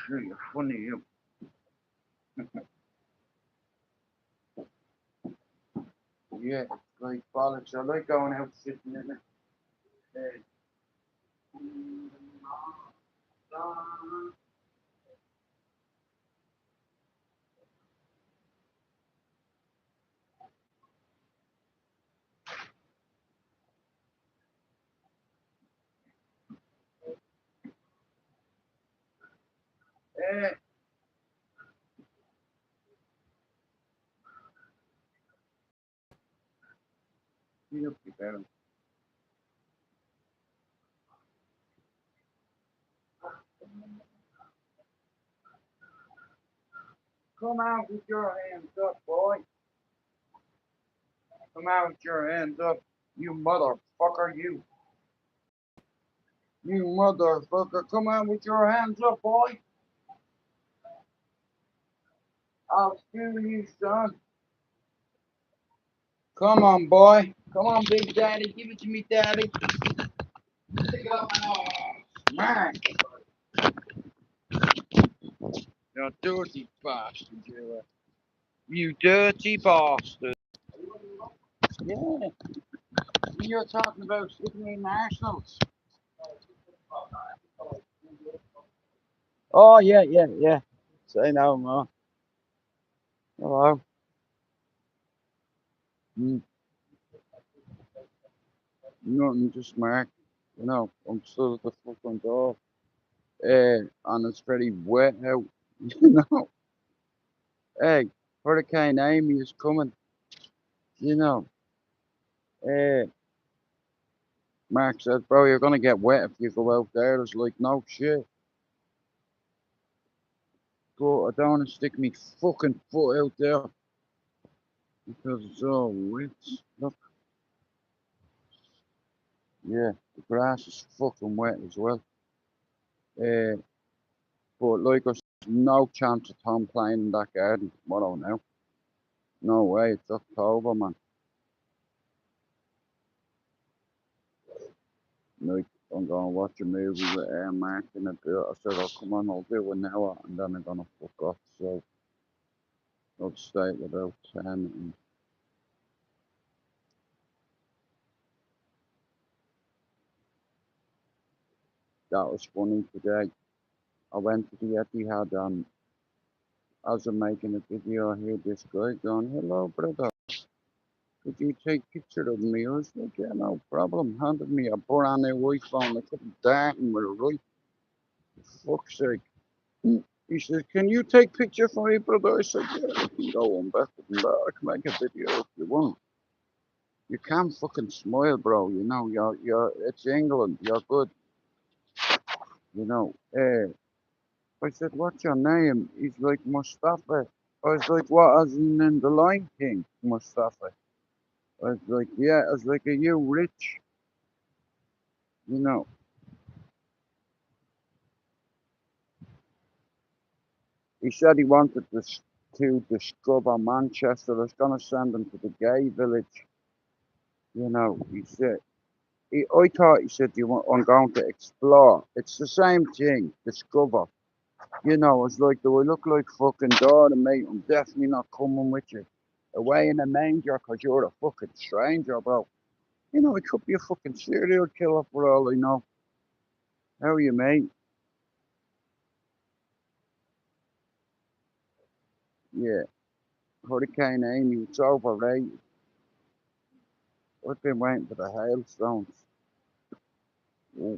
Sure, you're funny, you. Yeah, it's like bollocks. I like going out sitting in it. Eh, you up your parents. Come out with your hands up, boy. Come out with your hands up. You motherfucker, you. You motherfucker, come out with your hands up, boy. I'll steal you, son. Come on, boy. Come on, big daddy. Give it to me, daddy. Pick up man. You dirty bastard, you. You dirty bastard. Yeah. You're talking about Sydney Nationals. Oh, yeah, yeah, yeah. Say no more. Hello. Mm, nothing, just Mark. You know, I'm still at the fucking door. And it's very wet out. You know. Hey, Hurricane Amy is coming. You know. Uh, Mark said, bro, you're gonna get wet if you go out there. There's like no shit. But I don't want to stick me fucking foot out there because it's all wet. Look, yeah, the grass is fucking wet as well. Uh, but like there's no chance of Tom playing in that garden tomorrow now. No way, it's October, man. Like, I'm gonna watch a movie with Mark in a bit. I said, oh, come on, I'll do an hour, and then I'm gonna fuck off. So I'll stay at about 10. And that was funny today. I went to the Etihad, and as I'm making a video, I hear this guy going, hello, brother. Could you take a picture of me? I was like, yeah, no problem. Handed me a brand new iPhone. I couldn't dart him with it, right? For fuck's sake. He says, can you take picture for me, brother? I said, yeah, I can go on better than that. I can make a video if you want. You can't fucking smile, bro. You know, it's England. You're good. You know, I said, what's your name? He's like, Mustafa. I was like, what, as in the Lion King, Mustafa? I was like, yeah. I was like, are you rich? You know, he said he wanted to discover Manchester. I was going to send him to the gay village. You know, he said, I thought he said, I'm going to explore. It's the same thing, discover. You know, it's like, do I look like fucking daughter, mate? I'm definitely not coming with you. Away in a manger because you're a fucking stranger, bro. You know, it could be a fucking serial killer for all I know. How are you, mate? Yeah. Hurricane Amy, it's overrated. I've been waiting for the hailstones. Yeah,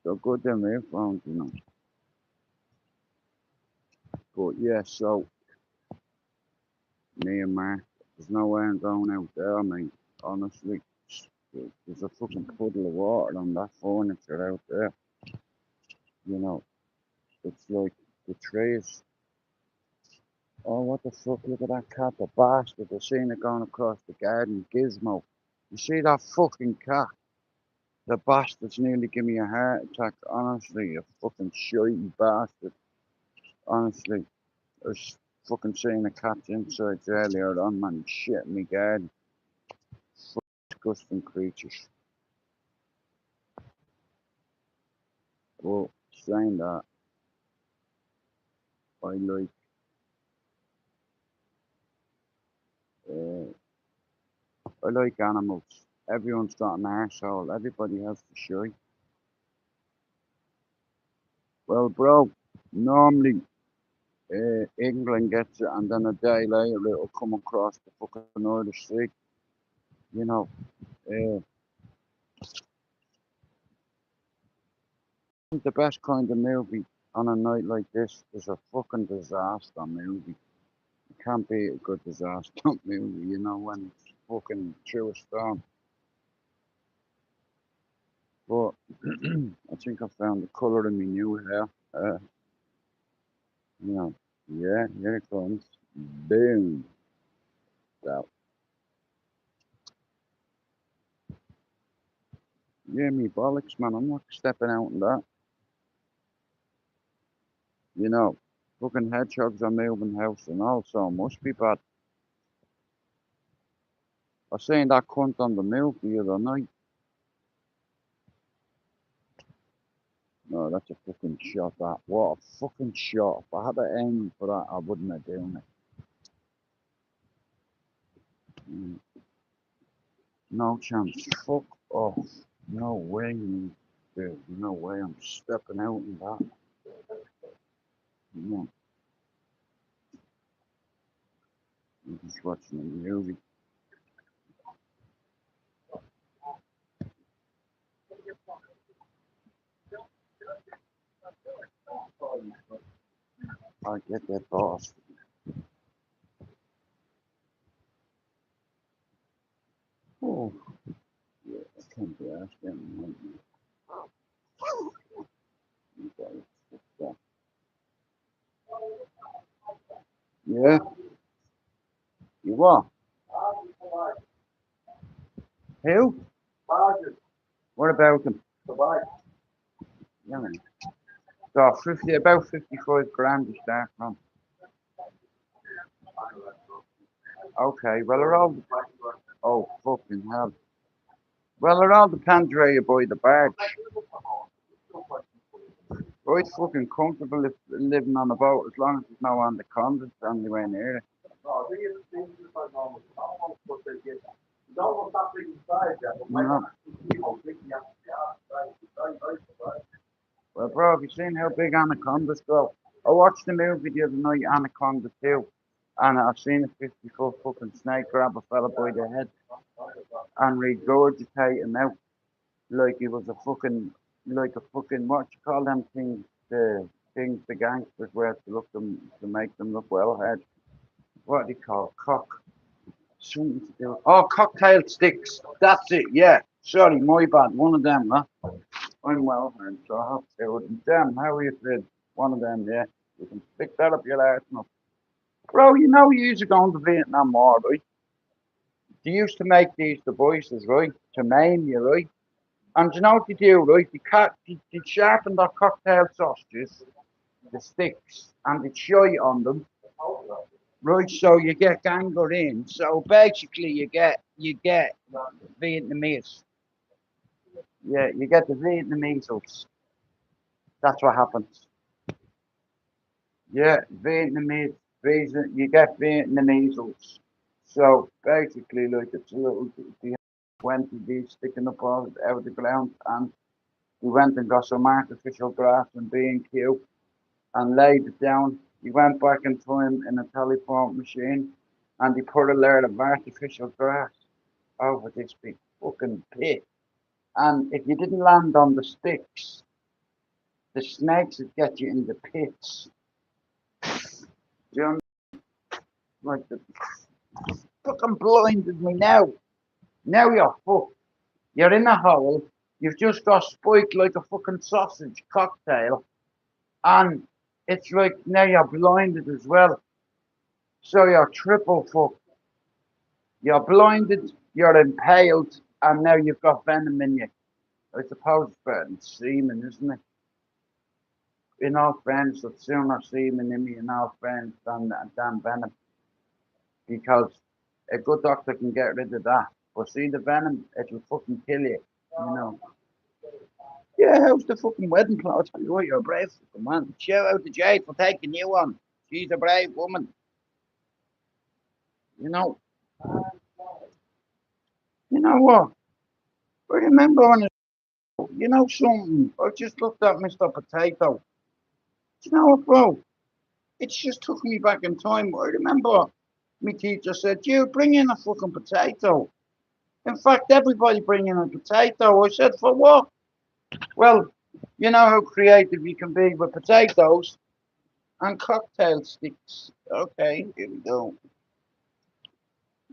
they're good them earphones, you know. But yeah, so me and Mark, there's no way I'm going out there, mate. Honestly, there's a fucking puddle of water on that furniture out there. You know, it's like the trees. Oh, what the fuck? Look at that cat, the bastard. I seen it going across the garden, Gizmo. You see that fucking cat? The bastard's nearly give me a heart attack. Honestly, you fucking shitey bastard. Honestly, I was fucking seeing a cat inside earlier on, man. Shit in my garden. disgusting creatures. But saying that, I like uh, I like animals. Everyone's got an arsehole. Everybody has to shy. Well, bro, normally England gets it, and then a day later it'll come across the fucking Irish Sea. You know, uh, the best kind of movie on a night like this is a fucking disaster movie. It can't be a good disaster movie, you know, when it's fucking through a storm. But I think I found the colour in my new hair. You know, yeah, here it comes. Boom. So, yeah, me bollocks, man. I'm not stepping out in that. You know, fucking hedgehogs are moving house and also must be bad. I seen that cunt on the move the other night. No, that's a fucking shot, that. What a fucking shot. If I had to aim for that, I wouldn't have done it. No chance. Fuck off. No way, dude. No way I'm stepping out in that. No, I'm just watching a movie. I get that boss. Oh, yeah, I can't be asking. Yeah, you are. Who? What about him? Yeah, man. So 50, about 55 grand to start from. Okay, well, they're all. Oh, fucking hell. Well, it all depends where you buy the barge. Right, fucking comfortable if living on a boat as long as there's no anacondas anywhere near it. No. Well, bro, have you seen how big anacondas go? I watched the movie the other night, Anaconda 2, and I've seen a 50-foot fucking snake grab a fella by the head and regurgitate him out like he was a fucking, like a fucking, what you call them things, the gangsters wear to look them, to make them look well head. What do you call cock? Something to do. Oh, cocktail sticks. That's it. Yeah. Sorry, my bad. One of them, huh? I'm well, man. So I have to. Damn, how are you feeling? One of them, yeah. You can stick that up your ass. No. Bro, you know you used to go into Vietnam War, right? They used to make these devices, right? To maim you, right? And you know what they do, right? They sharpen their cocktail sausages, the sticks, and they shy on them. Right, so you get gangrene. So basically you get Vietnamese. Yeah, you get the Vietnamese. That's what happens. Yeah, Vietnamese you get Vietnamese. So basically like it's a little the 20 sticking up out of the ground, and we went and got some artificial grass and B&Q and laid it down. He went back in time in a telephone machine and he put a layer of artificial grass over this big fucking pit. And if you didn't land on the sticks, the snakes would get you in the pits. Do you know, like the fucking blinded me now. Now you're fucked. You're in a hole. You've just got spiked like a fucking sausage cocktail. And it's like now you're blinded as well. So you're triple fucked. You're blinded, you're impaled, and now you've got venom in you. I suppose it's better than semen, isn't it? In all fairness, I'd sooner semen in me in all fairness than venom. Because a good doctor can get rid of that. But see the venom, it will fucking kill you. You know. Yeah, how's the fucking wedding clothes? I tell you what, you're a brave fucking man. Shout out to Jade for taking you on. She's a brave woman. You know. You know what? I remember when you know something. I just looked at Mr. Potato. Do you know what, bro? It just took me back in time. I remember my teacher said, "You bring in a fucking potato." In fact, everybody bring in a potato. I said, "For what?" Well, you know how creative you can be with potatoes and cocktail sticks. Okay, here we go.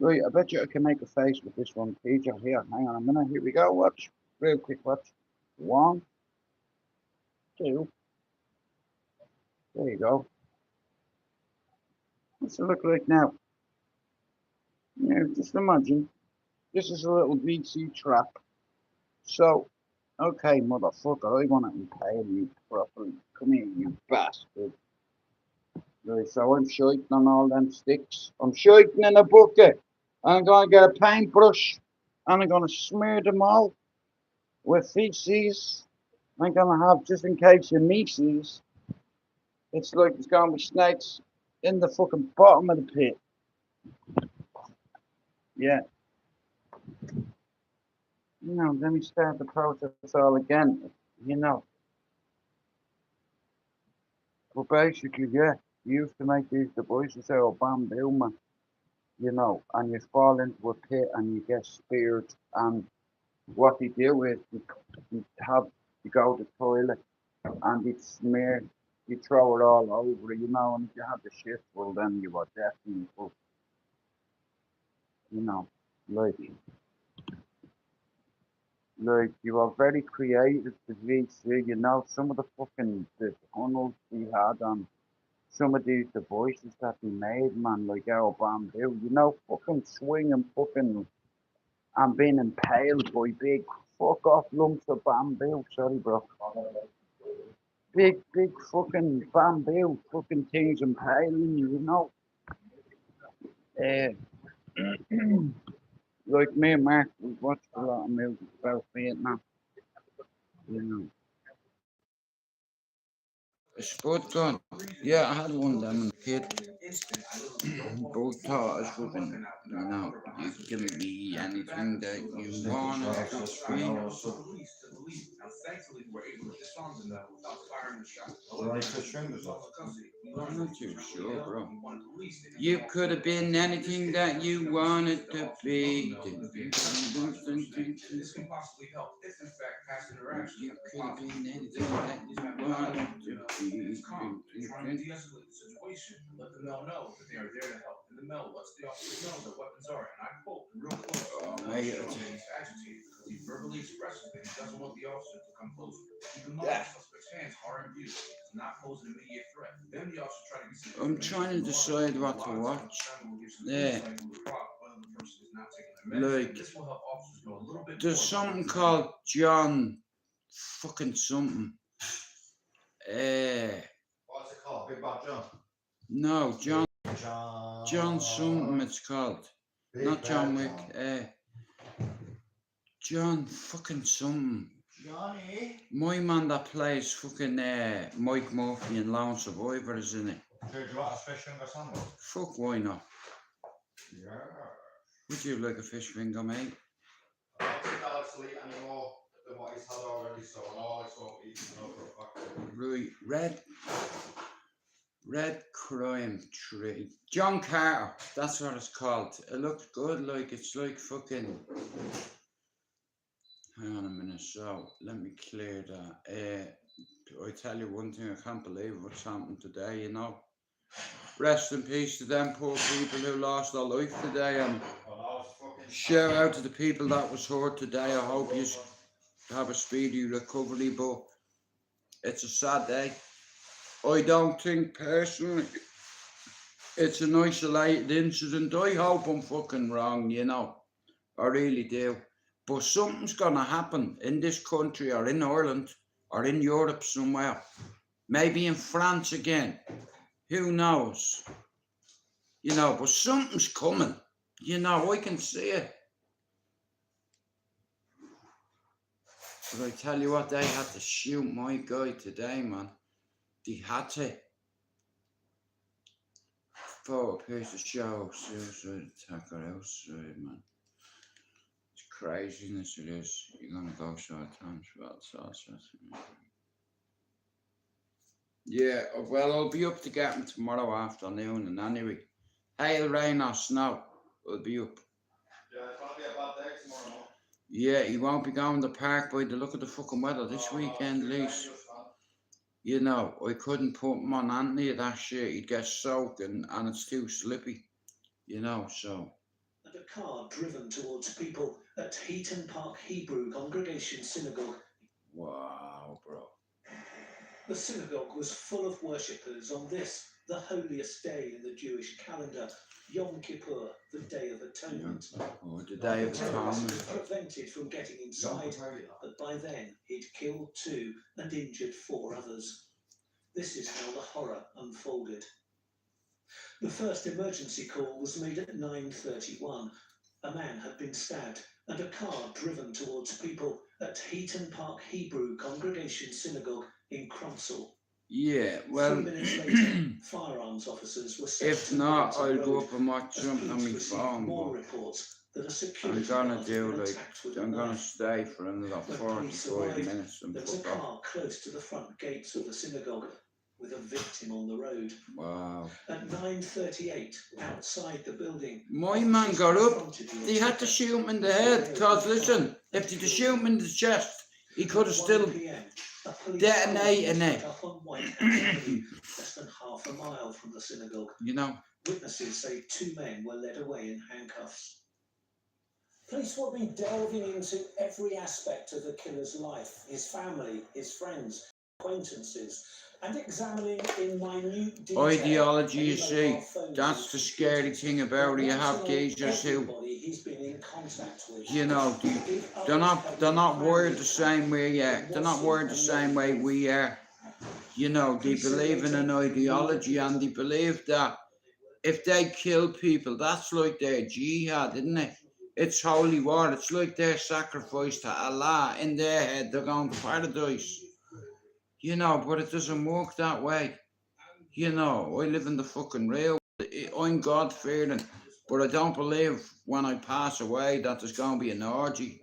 Right, I bet you I can make a face with this one, teacher. Here, hang on a minute. Here we go. Watch. Real quick, watch. One, two. There you go. What's it look like now? Yeah, just imagine. This is a little VC trap. So, okay, motherfucker, I want to impale you properly. Come here, you bastard. Right, so I'm shooting on all them sticks. I'm shooting in a bucket. I'm going to get a paintbrush and I'm going to smear them all with feces. I'm going to have, just in case you meeces, it's like it's going to be snakes in the fucking bottom of the pit. Yeah. You know, let me start the process all again. You know. But basically, yeah, you used to make these devices out of bamboo, man. You know, and you fall into a pit and you get speared. And what they do is you have you go to the toilet and it's smeared. You throw it all over, you know, and if you have the shit, well, then you are definitely full, you know, like, like you are very creative to VC, you know, some of the fucking the tunnels we had on some of these devices that we made, man, like our bamboo, you know, fucking swinging fucking and being impaled by big fuck off lumps of bamboo. Sorry, bro. Big fucking bamboo fucking things impaling you, you know. Uh, like me and Mark, we watched a lot of movies about Vietnam, you know. A sport gun. Yeah, I had one of them as a kid. Both thought as fucking, you know, you can be anything that you want to be. I'm not too sure, bro. You could have been anything that you wanted to be. You could have been anything that you wanted to be. Mate, yeah. I'm trying to decide what to watch. Yeah. Like, there's something called John fucking something. What's it called? Big Bad John? No, John something it's called. Big Not John Bad Wick. John. John fucking something. Johnny? My man that plays fucking Mike Murphy in Lone Survivor is in it. Do you want a fish finger sandwich? Fuck, why not? Yeah. Would you like a fish finger, mate? I don't think Alex will eat any more than what he's had already, so I know Alex won't eat another fact. Right, Red Crime Tree. John Carter, that's what it's called. It looks good, like it's like fucking. Hang on a minute, so let me clear that. I tell you one thing, I can't believe what's happened today, you know. Rest in peace to them poor people who lost their life today, and shout out to the people that was hurt today. I hope you have a speedy recovery, but it's a sad day. I don't think personally it's an isolated incident. I hope I'm fucking wrong, you know. I really do. But something's gonna happen in this country or in Ireland or in Europe somewhere. Maybe in France again. Who knows? You know, but something's coming. You know, I can see it. But I tell you what, they had to shoot my guy today, man. They had to. Photo appears to show suicide attacker outside, man. It's craziness, it is. You're gonna go short times without sauce. Yeah, well, I'll be up to get him tomorrow afternoon, and anyway, hail, rain or snow, I'll be up. Yeah, it's gonna be a bad day tomorrow, no? Yeah, he won't be going to the park by the look of the fucking weather this weekend, Lise. You know, I couldn't put him on any of that shit. He'd get soaking and it's too slippy. You know, so. And a car driven towards people at Heaton Park Hebrew Congregation Synagogue. Wow, bro. The synagogue was full of worshippers on this, the holiest day in the Jewish calendar, Yom Kippur, the Day of Atonement. Oh, the Day of Atonement. Prevented from getting inside, but by then he'd killed 2 and injured 4 others. This is how the horror unfolded. The first emergency call was made at 9:31. A man had been stabbed and a car driven towards people at Heaton Park Hebrew Congregation Synagogue in Cronsall. Yeah, well, 3 minutes later, firearms officers were sent if to not, monitor I'll the go road up and watch as something on my police received phone. more But reports that a security I'm gonna guard do had been like, attacked with a I'm gonna knife. stay for another When police 45 arrived, minutes and there was a fuck off. car close to the front gates of the synagogue with a victim on the road. Wow. At 9:38, outside the building, My man got up. confronted the They had to attacker. shoot him in the head, because listen, if they shoot him in the chest, he could have still 1 p.m., a police detonated car was it. put up on White House Avenue, less than half a mile from the synagogue. You know. Witnesses say 2 men were led away in handcuffs. Police will be delving into every aspect of the killer's life, his family, his friends, acquaintances, and examining in minute detail Ideology, you any see, mobile phone that's use the scary thing about it. You have geezers who, everybody he's been in contact with. you know, they're not wired the same way. Yeah, they're not wired the same way we are. You know, they believe in an ideology, and they believe that if they kill people, that's like their jihad, isn't it? It's holy war. It's like their sacrifice to Allah. In their head, they're going to paradise. You know, but it doesn't work that way. You know, I live in the fucking real. I'm God-fearing, but I don't believe when I pass away that there's going to be an orgy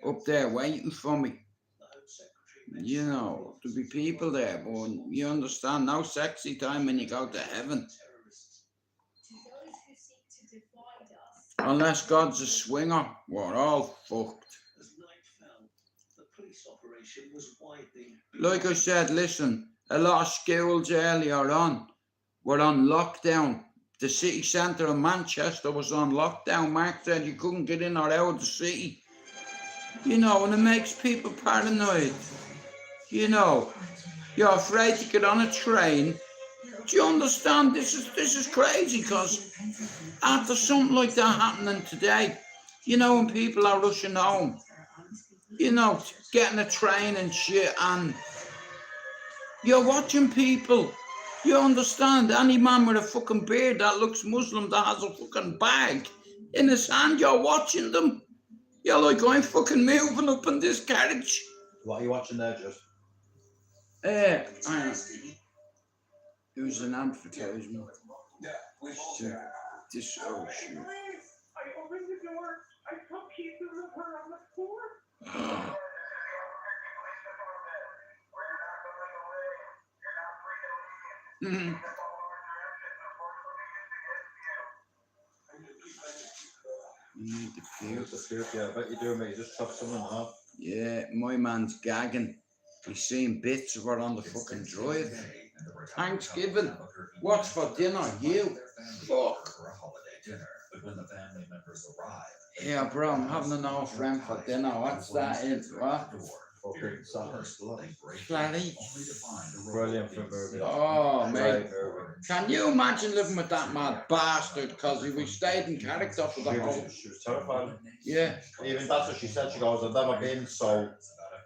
up there waiting for me. You know, there'll be people there, but you understand, no sexy time when you go to heaven. Unless God's a swinger, we're all fucked. Like I said, listen, a lot of schools earlier on were on lockdown. The city centre of Manchester was on lockdown. Mark said you couldn't get in or out of the city. You know, and it makes people paranoid. You know, you're afraid to get on a train. Do you understand? This is crazy, because after something like that happening today, you know, when people are rushing home, you know, getting a train and shit, and you're watching people. You understand? Any man with a fucking beard that looks Muslim, that has a fucking bag in his hand, you're watching them. You're like, I'm fucking moving up in this carriage. What are you watching there, Just? It was an advertisement. This, oh shit. I opened the door. I took pieces of her on the floor. You need the puke. Yeah, I bet you do, mate. You just chop someone off. Yeah, my man's gagging. He's seeing bits of her on the fucking drive. Thanksgiving. What's for dinner? You. Fuck. Yeah, bro, I'm having an old friend for dinner. What's that in? What? Fucking Flatty. Brilliant for movie. Oh, mate. Can you imagine living with that mad bastard? Because he was stayed in character for the whole... She was terrified. Yeah. Even that's what she said. She goes, I've never been so...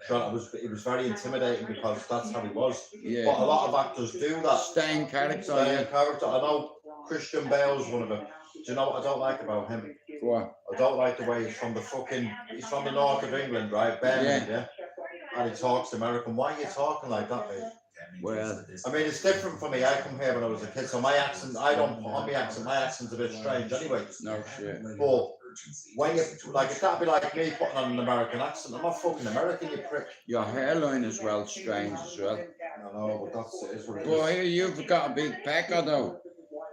It was very intimidating because that's how he was. Yeah. But a lot of actors do that. Stay in character, Stay yeah. in character. I know Christian Bale's one of them. Do you know what I don't like about him? What? I don't like the way he's from the north of England, right? Birmingham, yeah. and he talks American. Why are you talking like that, mate? Well, I mean, it's different for me. I come here when I was a kid, so my accent, I don't put on my accent. My accent's a bit strange anyway. no shit. But when you, like, it can't be like me putting on an American accent. I'm not fucking American, you prick. Your hairline is well strange as well. I know, but that's it is what it Boy, is. here you've got a big pecker though.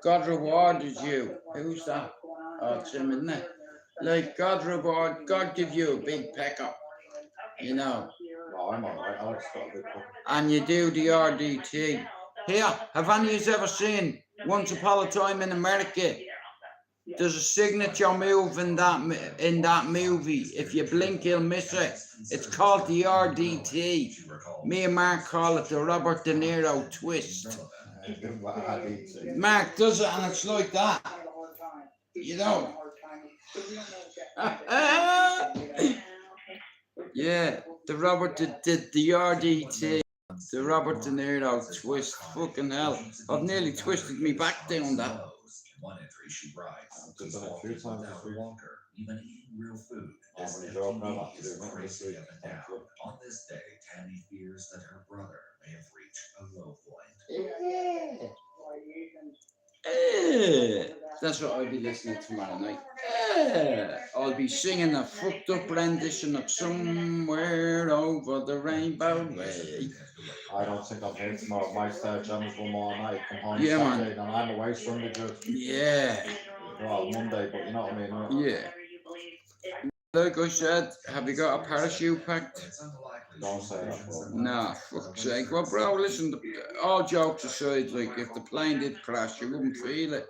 God rewarded you. Who's that? Oh, it's him, isn't it? Like, God reward, God give you a big pecker. You know. No, I'm alright. Alex got a big fucking. And you do the RDT. Here, have any of you ever seen Once Upon a Time in America? There's a signature move in that movie. If you blink, you'll miss it. It's called the RDT. Me and Mark call it the Robert De Niro twist. Mark does it, and it's like that. You know. Yeah, the Robert did the RDT. The Robert De Niro twist. Fucking hell. I've nearly twisted me back down that. One entry she writes, I've done it a few times this week. longer, even eating real food. When you drove around that to do it, Crazy up and down. On this day, Tammy fears that her brother may have reached a low point. That's what I'll be listening to tomorrow night. I'll be singing a fucked up rendition of Somewhere Over the Rainbow Way. I don't think I'm here tomorrow. My start jammers one more night. Come home Yeah, Saturday, and I'm away Sunday, dude. Yeah. Well, Monday, but you know what I mean, right? Yeah. Like I said, have you got a parachute packed? Don't say that, bro. Nah, fuck's sake. Well, bro, listen, all jokes aside, like, if the plane did crash, you wouldn't feel it.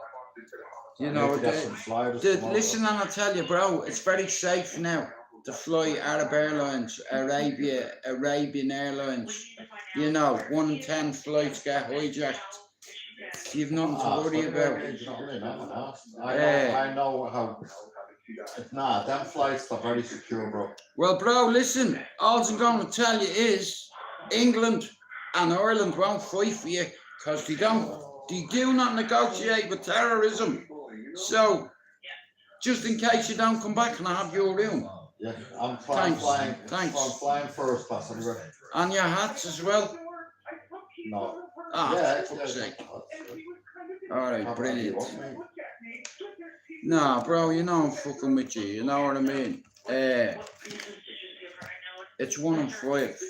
You know, listen, and I'll tell you, bro, it's very safe now to fly Arab Airlines, Arabian Airlines. You know, 1 in 10 flights get hijacked. You've nothing to worry about. I know how. Nah, them flights are very secure, bro. Well, bro, listen, all I'm going to tell you is England and Ireland won't fight for you because they do not negotiate with terrorism. So, just in case you don't come back and I have your room. Yeah, I'm flying first class anyway. And your hats as well? No. Ah, Yeah, for fuck's sake. Alright, brilliant. Nah, bro, you know I'm fucking with you, you know what I mean? It's 1 in 5.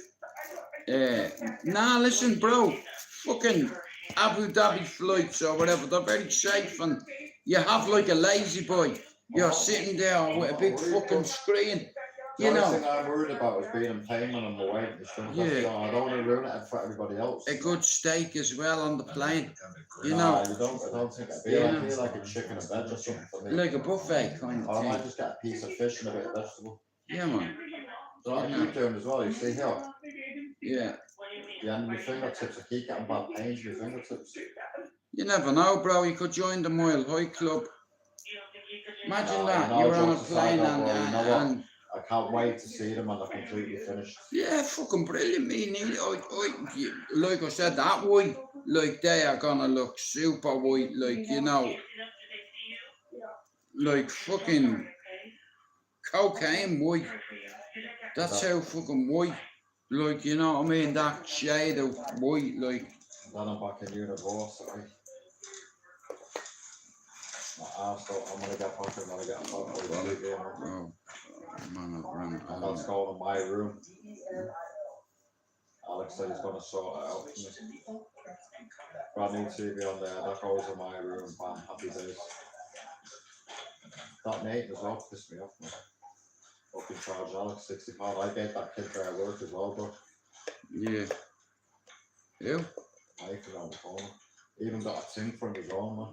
Nah, listen, bro, fucking Abu Dhabi flights or whatever, they're very safe, and you have like a lazy boy. You're sitting there with a big fucking screen, you know. The only thing I'm worried about is being in pain when I'm away. Yeah. I don't want to ruin it for everybody else. A good steak as well on the plane, you know. know. I don't think I'd be. I feel like a chicken and veg or something for me. Like a buffet kind Or of I thing. might just get a piece of fish and a bit of vegetable. Yeah, man. So I keep doing as well, you see here. Yeah. The end of my fingertips, I keep getting bad pains in my fingertips. You never know, bro. You could join the Mile High Club. Imagine that. You're on a plane and I can't wait to see them when they're completely finished. yeah, fucking brilliant. Like I said, that white, like they are gonna look super white, like, you know, like fucking cocaine white. That's how fucking white, like, you know what I mean? That shade of white, like. Then I'm back in university. I'm gonna get back and get a photo. Man, I've run and that's going to my room. Alex said he's going to sort it out for me. Brand new TV on there, that goes in my room, bam, happy days. That Nate as well pissed me off, man. Fucking charge Alex £60. I gave that kid fair work as well, bro. Yeah. Who? Mike around the corner. Even got a thing for him as well, man.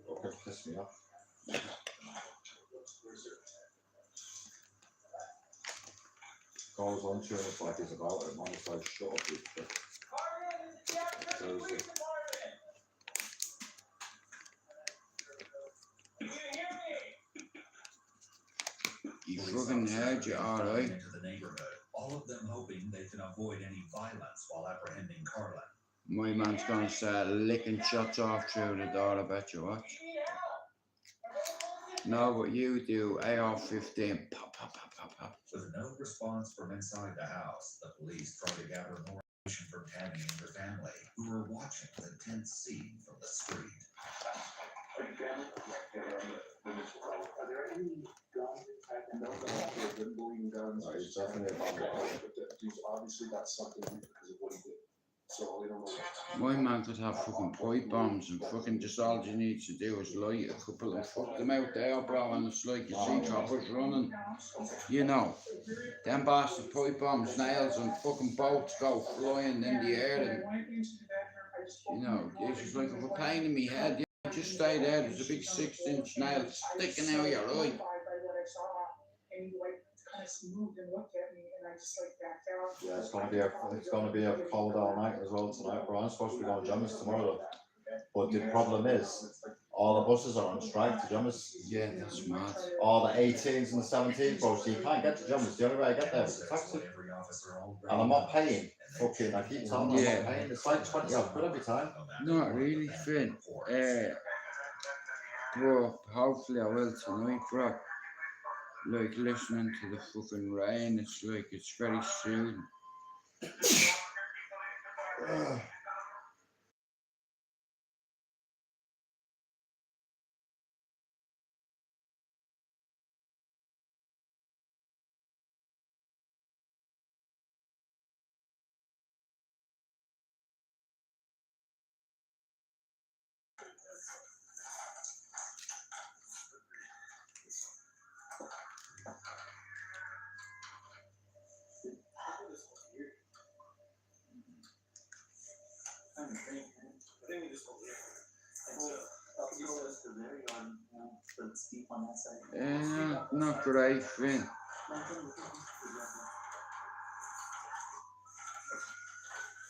Fucking pissed me off. Goes on to him, it's like he's about it, man. It's like, shut up, you shit. Seriously. You fucking heard you, alright. Into the neighborhood, all of them hoping they can avoid any violence while apprehending Carlin. My man's gonna start licking shots off through the door, I bet you watch. No, but you do AR-15, pop, pop, pop, pop, pop. With no response from inside the house, the police tried to gather more information from Tammy and her family, who were watching the tense scene from the street. Are you family? Are there any guns? I don't know if they've been bleeding guns. No, he's definitely a bad guy. But he's obviously got something because of what he did. So we don't know. My man could have fucking pipe bombs and fucking just all you need to do is light a couple and fuck them out there, bro, and it's like you see choppers running. You know, them bastard pipe bombs, nails and fucking bolts go flying in the air and, you know, it's just like a pain in my head. You just stay there, there's a big 6-inch nail sticking out your eye. And he like kind of moved and looked at me, and I just like backed out. Yeah, it's gonna be a cold all night as well tonight, bro. I'm supposed to be going jummers tomorrow, but the problem is all the buses are on strike to jummers. Yeah, that's mad. All the 18s and the 17s, bro. So you can't get to jummers. The only way I get there is a taxi, and I'm not paying. Fucking, I keep telling them I'm not paying. It's like 20 odd quid every time. Not really, Finn. Bro, hopefully I will tonight, bro. Like listening to the fucking rain, it's like it's very soothing. Not great, Finn.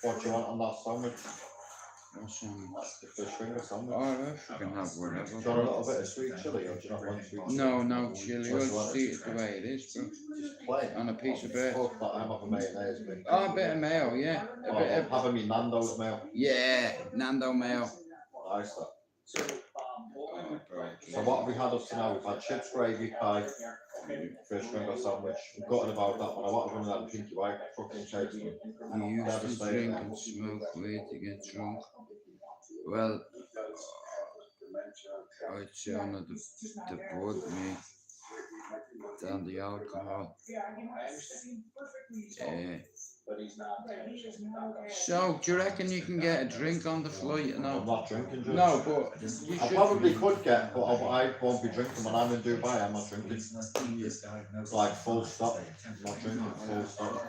What do you want on that sandwich? What sandwich? The fish finger sandwich. Alright, you can have whatever. Do you want a little bit of sweet chili, or do you not want sweet chili? No chili. I'll just eat it the way it is, bro. Just plain. On a piece of bread. Fuck that, I'm having mayonnaise, mate. Oh, a bit of mayo, yeah. Oh, I'm having me Nando's mayo. Yeah, Nando mayo. Nice that. So what have we had up to now? We've had chips, gravy, pie, fish finger sandwich. I'm gutted about that, but I want to run that pinky white. Fucking chase me. You used to drink and smoke weed to get drunk. Well, I'd say one of the bud me than the alcohol. So, do you reckon you can get a drink on the flight? I'm not drinking, Judge. No, but you I should. probably could get, but I won't be drinking when I'm in Dubai. I'm not drinking. Like full stop. I'm not drinking full stop.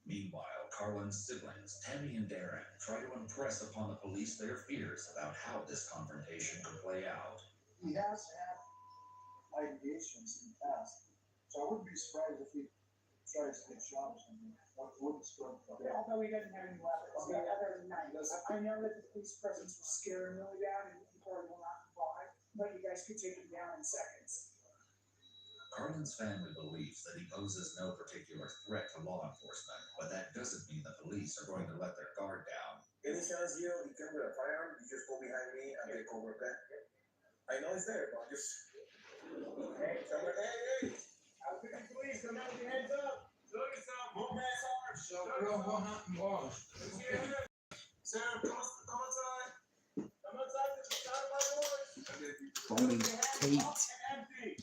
Meanwhile, Carlin's siblings, Tammy and Darren, try to impress upon the police their fears about how this confrontation could play out. He has had allegations in the past, so I wouldn't be surprised if he tries to get shot or something. Or wouldn't strike. Although he doesn't have any weapons, other than that, I know that the police presence will scare him really bad, and he probably will not comply, but you guys could take him down in seconds. Carlin's family believes that he poses no particular threat to law enforcement, but that doesn't mean the police are going to let their guard down. Any chance you come with a firearm, you just go behind me and take over back. I know it's there, but just hey, I'll pick the police, come out with your hands up. Look at some boom ass arms. So, bro, what happened was? Sam, come outside. Come outside to the side of my doors. Only Tate. Empty.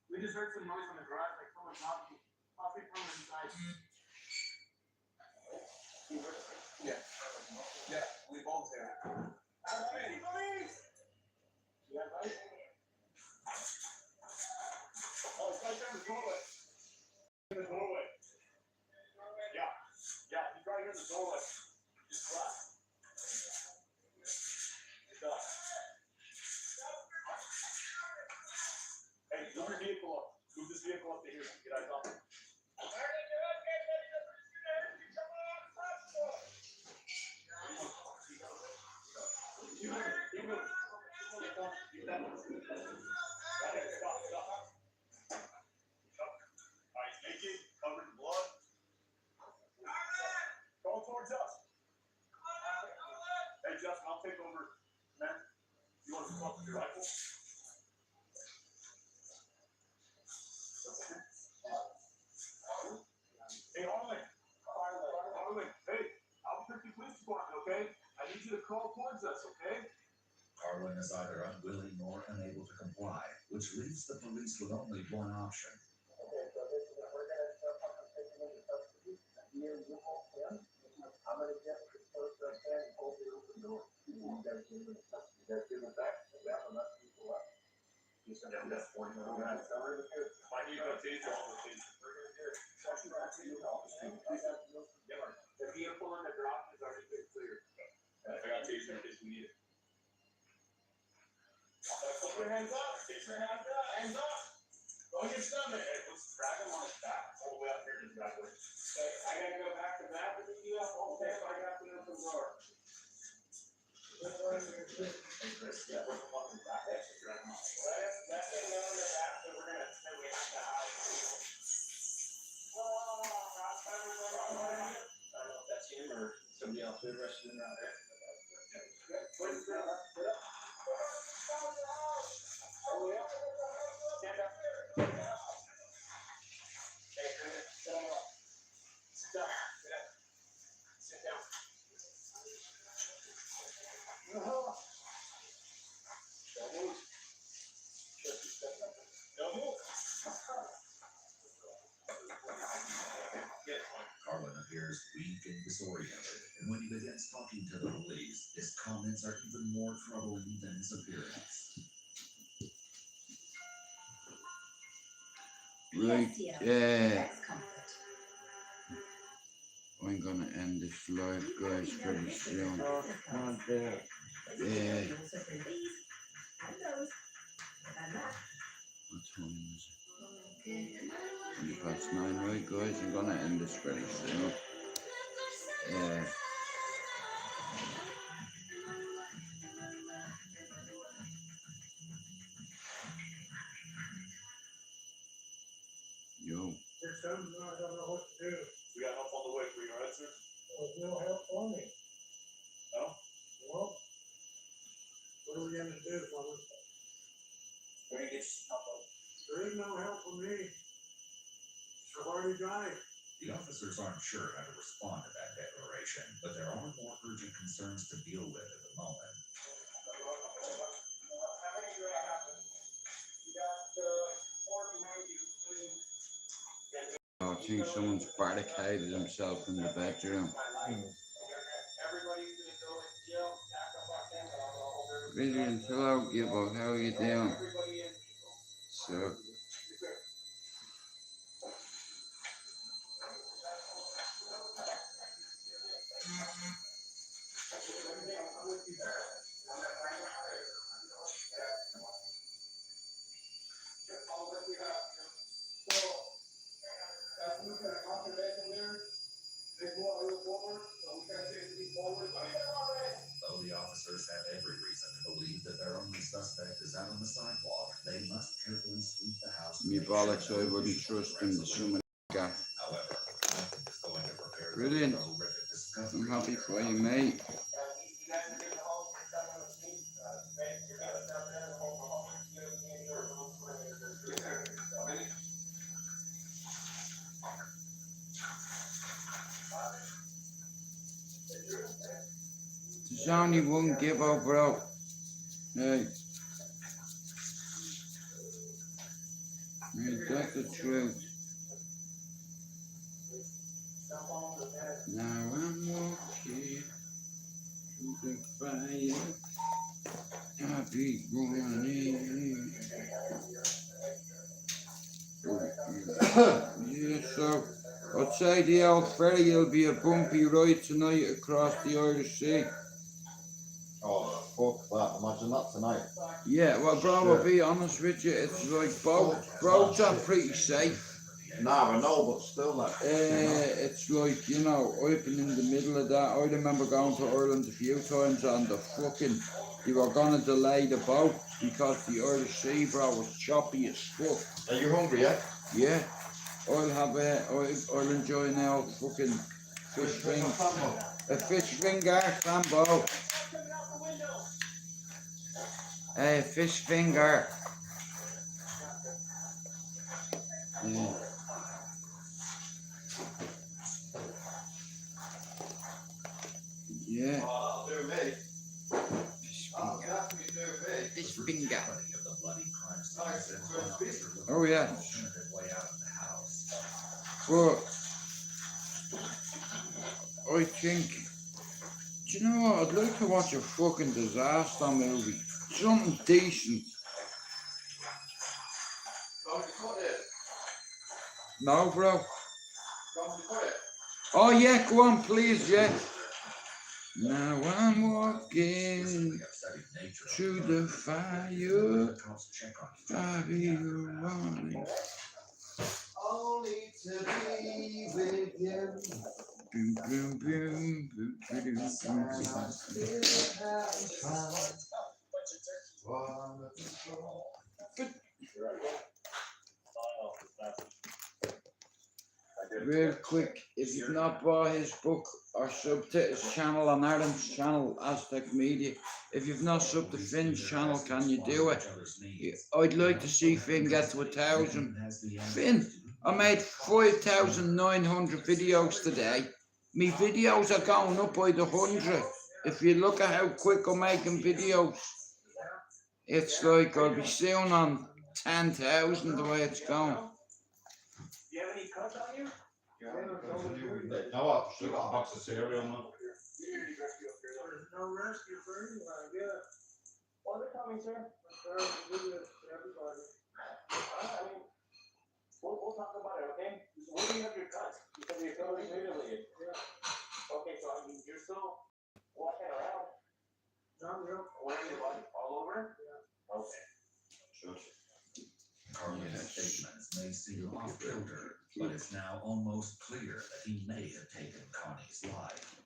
We just heard some noise on the garage, like someone knocking, possibly from inside. Yeah, we both heard it. Police! Yeah, right? Oh, it's right there in the doorway. In the doorway. Yeah, he's right here in the doorway. Just left. Hey, move your vehicle up. Move this vehicle up to here. Get eyes on it. Alright, naked, covered in blood. Going towards us. Hey, Justin, I'll take over. Man, you want to talk with your rifle? Hey, Harlan. Harlan, hey, Albuquerque Police Department, okay? I need you to crawl towards us, okay? Harlan is either unwilling or unable to comply, which leaves the police with only one option. Okay, so this is, we're gonna start taking into custody, and here you hold him. I'm gonna get the first stand and hold the open door. You guys give him the custody. You guys give him back, and that will let people up. You said that's 40 minutes. All right, so we're gonna do it. If I need to take all the things. We're gonna do it. That's what I do. The vehicle on the drop is already been cleared. I got taser in case we need it. Put your hands up. Get your hands up. Hands up. On your stomach. Hey, let's drag him on his back. All the way up here to the back way. Okay, I gotta go back to that with you. Okay, so I got the open door. Hey, Chris, yeah, we're on his back. Actually, drag him on. That's the one in the back that we have to hide. I don't know if that's him or somebody else. We're rushing around there. Where's the stand up. Hey, sit down. Sit down. Sit down. Don't move. Just step up. Don't move. Harlan appears weak and disoriented, and when he begins talking to the police, his comments are even more troubling than his appearance. Right, Yes, yeah. that's comfort. I'm gonna end this live, guys, pretty soon. Yeah. Also for these and those. And that. What time is it? 9:20, right, guys? I'm gonna end this very soon. Yeah. Yo. There's something I don't know what to do. We got help on the way for you, alright, sir? There's no help for me. No? Well, what are we gonna do, fellas? We're gonna get some help. There is no help for me. It's a hardy drive. The officers aren't sure how to respond to that declaration, but there are more urgent concerns to deal with at the moment. How many do I have? You got, 4 behind you. I think someone's barricaded himself in the bedroom. Everybody's gonna go in jail, back up on them, and I'll hold everybody. Brilliant, hello, Gibbo, how are you doing? Everybody in, people. So, Though the officers have every reason to believe that their only suspect is out on the sidewalk, they must carefully sweep the house. me bollocks, I wouldn't trust him to summon guy. However, nothing is going to prepare them Brilliant. for the horrific discovery. I'm happy for you, mate. There's only one Gibbo, bro. Hey. Ain't that the truth? Now I'm walking through the fire. I'll be running. Yeah, so I'd say the old ferry will be a bumpy ride tonight across the Irish Sea. Oh, fuck that. Imagine that tonight. Yeah, well, bro, I'll be honest with you, it's like boats are pretty safe. Nah, I know, but still, like. It's like, you know, I've been in the middle of that. I remember going to Ireland a few times and the fucking they were gonna delay the boat because the Irish Sea, bro, was choppy as fuck. Are you hungry yet? Yeah. I'll enjoy now fucking fish finger. A fish finger, Sambo. Hey, fish finger. Yeah. Yeah. Oh, that'll do me. Fish Oh, finger. definitely do me. Fish finger. Nice and crispy. Oh yeah. Way out of the house. But I think, do you know what? I'd like to watch a fucking disaster movie. Something decent. Oh, you cut it. No, bro. You want me to cut it? Oh yeah, go on, please, yeah. Now I'm walking through the fire. I'll be running. Only to be with you. Boom, boom, boom, boom, boom, boom, boom. Real quick, if you've not bought his book or subbed to his channel on Adam's channel, Aztec Media, if you've not subbed to Finn's channel, can you do it? I'd like to see Finn get to 1,000. Finn, I made 5,900 videos today. Me videos are going up by the 100. If you look at how quick I'm making videos, it's like I'll be soon on 10,000 the way it's going. Do you have any cuts on you? No, I've still got a box of cereal, man. There's no rescue for anyone, yeah. Well, they're coming, sir. I'm sorry to do this to everybody. I mean, we'll talk about it, okay? Where do you have your cuts? You said you're totally mutilated. Yeah. Okay, so I mean, you're still walking around. Not real. Where are your body? All over? Yeah. Okay. Sure. Carlin's statements may seem off-kilter, but it's now almost clear that he may have taken Connie's life.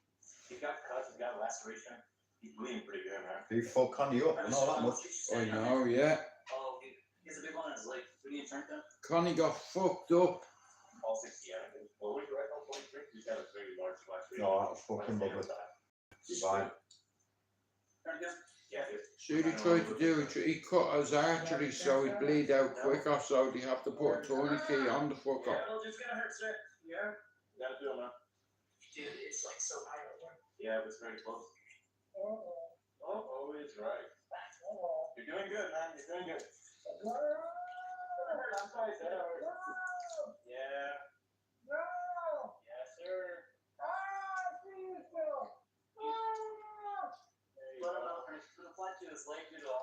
He's got cuts, he's got laceration. He's bleeding pretty good, man. He full Connie up, not that much. I know, yeah. Oh, he has a big one on his leg. What do you turn down? Connie got fucked up. All 60, yeah. Well, what are you right now, 43? He's got a very large laceration. No, that's fucking lovely. Divine. Turn again? Yeah, dude. See what he tried to do? He cut his artery so he'd bleed out quicker, so they have to put a tourniquet on the fucker. Yeah, it'll just gonna hurt, sir. Yeah. You gotta do it, man. Dude, it's like so violent. Yeah, but it's very close. Oh, it's right. You're doing good, man. You're doing good. I'm sorry, sir. Yeah. Yes, sir. To his leg due to a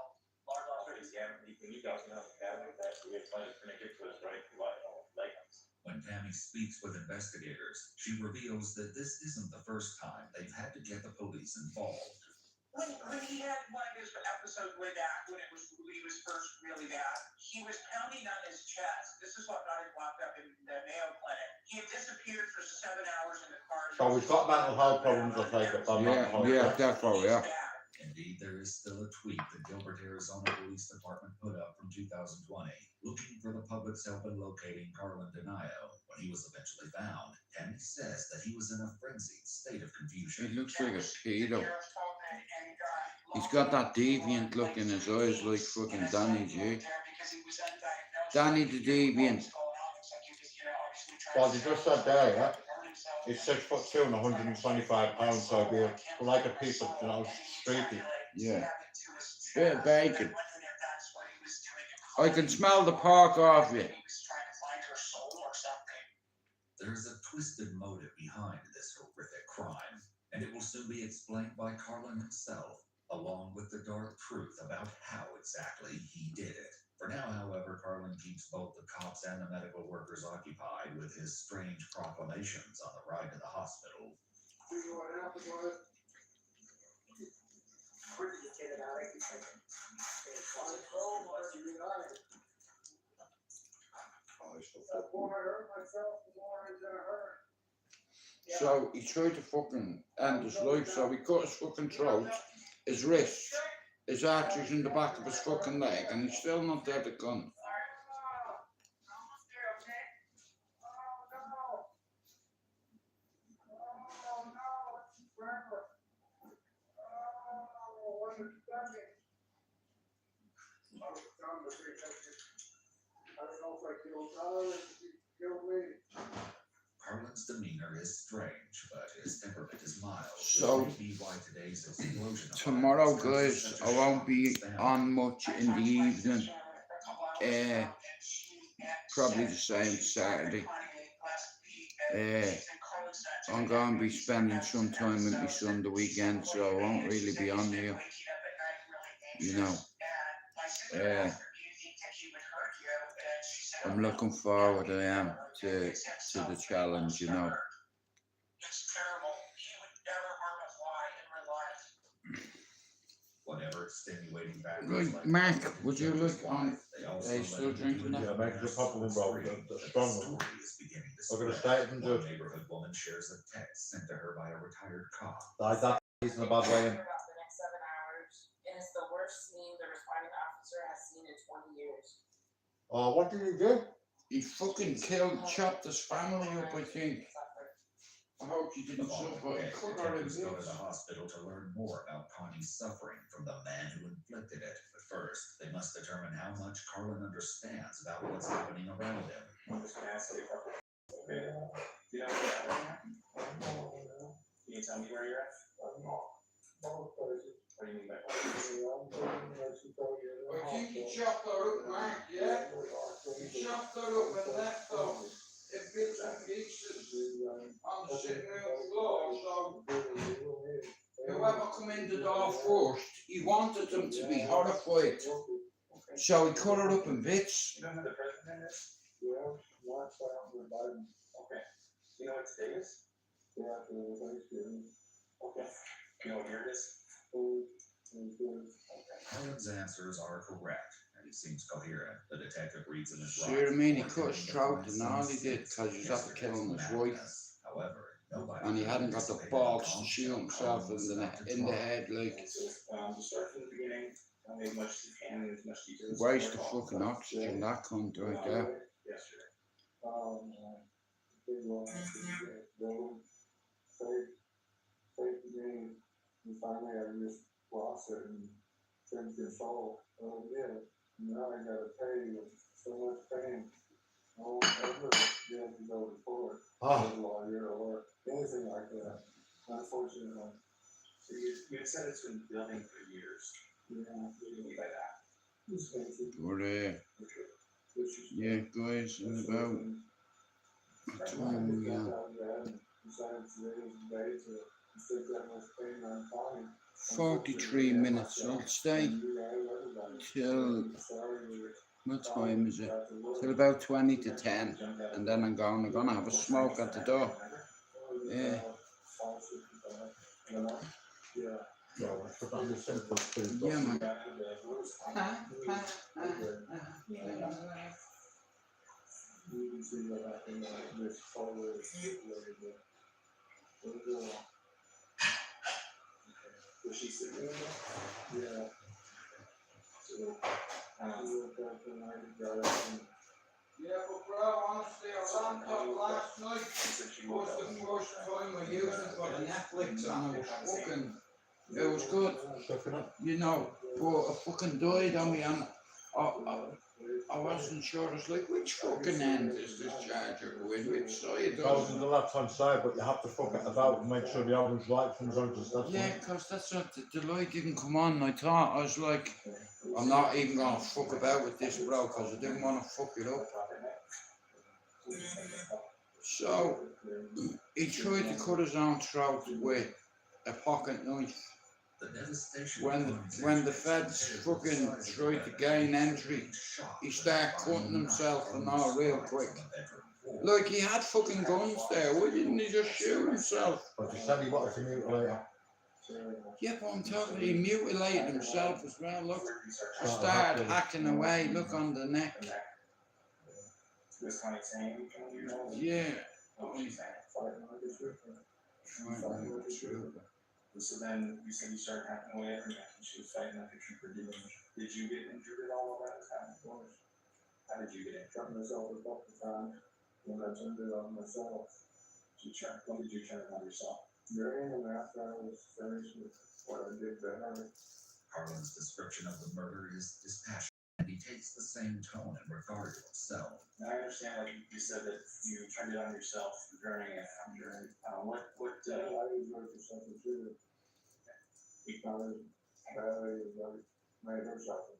large arteries. Yeah, when you guys know the cabinet that we explained it's gonna get to his right leg. When Tammy speaks with investigators, she reveals that this isn't the first time they've had to get the police involved. When he had one of his episodes way back when he was first really bad, he was pounding on his chest. This is what got him locked up in the Mayo Clinic. He had disappeared for 7 hours in the car. So we've got mental health problems, I take it. Yeah, definitely, yeah. Indeed, there is still a tweet the Gilbert, Arizona Police Department put up from 2020, looking for the public's help in locating Carlin Denayo. When he was eventually found, Tammy says that he was in a frenzied state of confusion. He looks like a pedo. He's got that deviant look in his eyes like fucking Danny G. Danny the Deviant. Well, you just said there, yeah? He's 6'2" and 125 pounds, so he'd be like a piece of, streaky. Yeah. Bit of bacon. I can smell the pork off you. There's a twisted motive behind this horrific crime, and it will soon be explained by Carlin himself, along with the dark truth about how exactly he did it. For now, however, Carlin keeps both the cops and the medical workers occupied with his strange proclamations on the ride to the hospital. So he tried to fucking end his life, so he cut his fucking throat, his wrist, his arteries in the back of his fucking leg, and he's still not dead at gun. Carlin's demeanor is strange, but his temperament is mild. So, Today's explosion of tomorrow, violence guys, comes as such a I won't shock be to his family. on much in the evening. Probably the same Saturday. I'm going to be spending some time with my son the weekend, so I won't really be on here. You know. I'm looking forward, I am, to the challenge, you know. Whatever extenuating factors Right, like Mark, would you look on? they also Are you let still him drinking do that? Yeah, make the pop one, bro. The strong one. Look at the spread. state and One just neighborhood woman shares a text sent to her by a retired cop. like that. He's in a bad way. For about the next 7 hours, and it's the worst scene the responding officer has seen in 20 years. Oh, what did he do? He fucking chopped his family up, I think. I hope you didn't suffer. He cut her in Detectives go to bits. the hospital to learn more about Connie's suffering from the man who inflicted it. But first, they must determine how much Carlin understands about what's happening around him. I'm just gonna ask you a couple. Okay. You know where you're at right now? Can you tell me where you're at? What do you mean by I think he chopped her up, Mark, yeah? He chopped her up and left her in bits and pieces on the sitting room floor, so whoever come in the door first, he wanted them to be horrified. So he cut her up in bits. You don't know who the president is? Okay. You know what today is? Okay. You know what year it is? Carlin's answers are correct, and he seems coherent. The detective reads in his See what I mean? He cut his throat and all he did because he was after killing his wife. However, nobody And he hadn't got the balls to shoot himself in the head, like. Just start from the beginning. As much as you can, as much detail as Waste of fucking oxygen, that cunt right there. yesterday. Finally, I just lost it and couldn't control. Oh, yeah. Now I gotta pay with so much pain. I won't ever be able to go to court as a lawyer or anything like that. Unfortunately. So you said it's been building for years. Yeah. What do you mean by that? Just basic. But yeah, guys, in about what time we got? Besides today's day to take that much pain on fine. 43 minutes. I'll stay till, what time is it? Till about 20 to 10. And then I'm gonna have a smoke at the door. Yeah. Yeah, man. Was she sitting there? Yeah. Yeah, but bro, honestly, our laptop last night was the first time I used it for the Netflix and it was good, you know, but I fucking died on me and I wasn't sure. I was like, which fucking end is this charger going? Which side? I was on the left hand side, but you have to fuck it about and make sure the orange light comes on. Yeah, because that's what the light didn't come on. I thought, I was like, I'm not even gonna fuck about with this, bro, because I didn't want to fuck it up. So he tried to cut his own throat with a pocket knife. When the feds fucking tried to gain entry, he started cutting himself and all real quick. Like, he had fucking guns there, why didn't he just shoot himself? But he said he wanted to mutilate him. Yeah, but I'm talking, he mutilated himself as well, look. He started hacking away, look on the neck. Yeah. So then you said you started hacking away at her neck and she was fighting like a trooper doing. Did you get injured at all while that was happening? How did you get injured? Cut myself a couple of times when I turned it on myself. When did you turn it on yourself? During and after I was finished with what I did to her. Carlin's description of the murder is dispassionate, and he takes the same tone in regard to himself. Now, I understand, like you said, that you turned it on yourself during and after. What I was working something too. Because badly, like, made her suffer.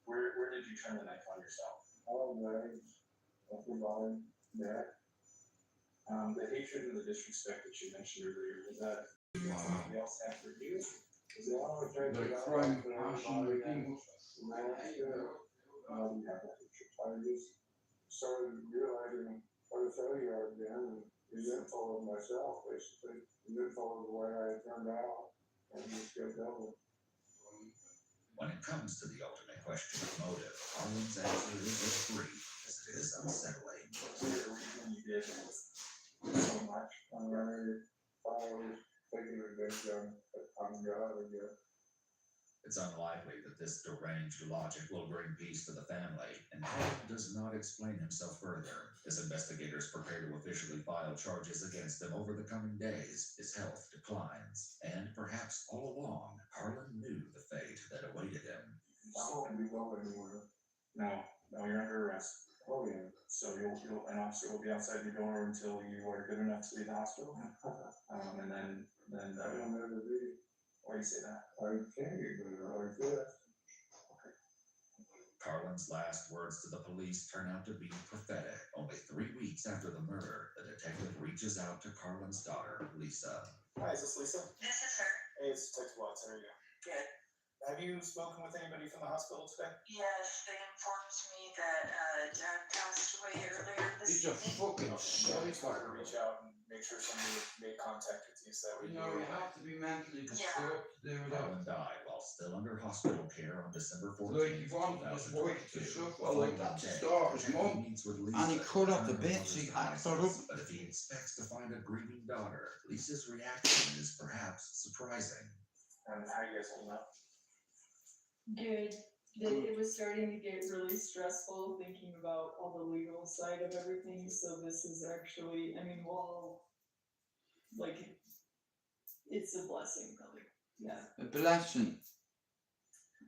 Where did you turn the knife on yourself? All legs, upper body, neck. The hatred and the disrespect that you mentioned earlier, was that somebody else after you? Is that all the crime, passion, the thing. I just started realizing what a failure I've been and resentful of myself, basically. Resentful of the way I turned out and just get double. When it comes to the ultimate question of motive, Carlin's answer is as brief as it is unsettling. The reason you did so much, I'm really taking revenge on God, I guess. It's unlikely that this deranged logic will bring peace to the family, and Carlin does not explain himself further. As investigators prepare to officially file charges against him over the coming days, his health declines, and perhaps all along, Carlin knew the fate that awaited him. I won't be going anywhere. No, you're under arrest. Oh, yeah. So an officer will be outside your door until you are good enough to leave the hospital. And then I'll never be. Why do you say that? I can't get good enough. I guess. Okay. Carlin's last words to the police turn out to be prophetic. Only 3 weeks after the murder, the detective reaches out to Carlin's daughter, Lisa. Hi, is this Lisa? This is her. Hey, it's Detective Watts. How are you? Good. Have you spoken with anybody from the hospital today? Yes, they informed me that Dad passed away earlier this He's a evening. fucking I just wanted to psycho. reach out and make sure somebody made contact with you so that we You know, you have to be mentally disturbed to do that. Carlin died while still under hospital care on December 14th, Like, he wanted his wife to 2022. suffer like that's his daughter's mum. And he cut off the bits, he hacked her up. But if he expects to find a grieving daughter, Lisa's reaction is perhaps surprising. And how you guys holding up? Good. It was starting to get really stressful thinking about all the legal side of everything, so this is actually, I mean, well, like, it's a blessing, really. Yeah. A blessing.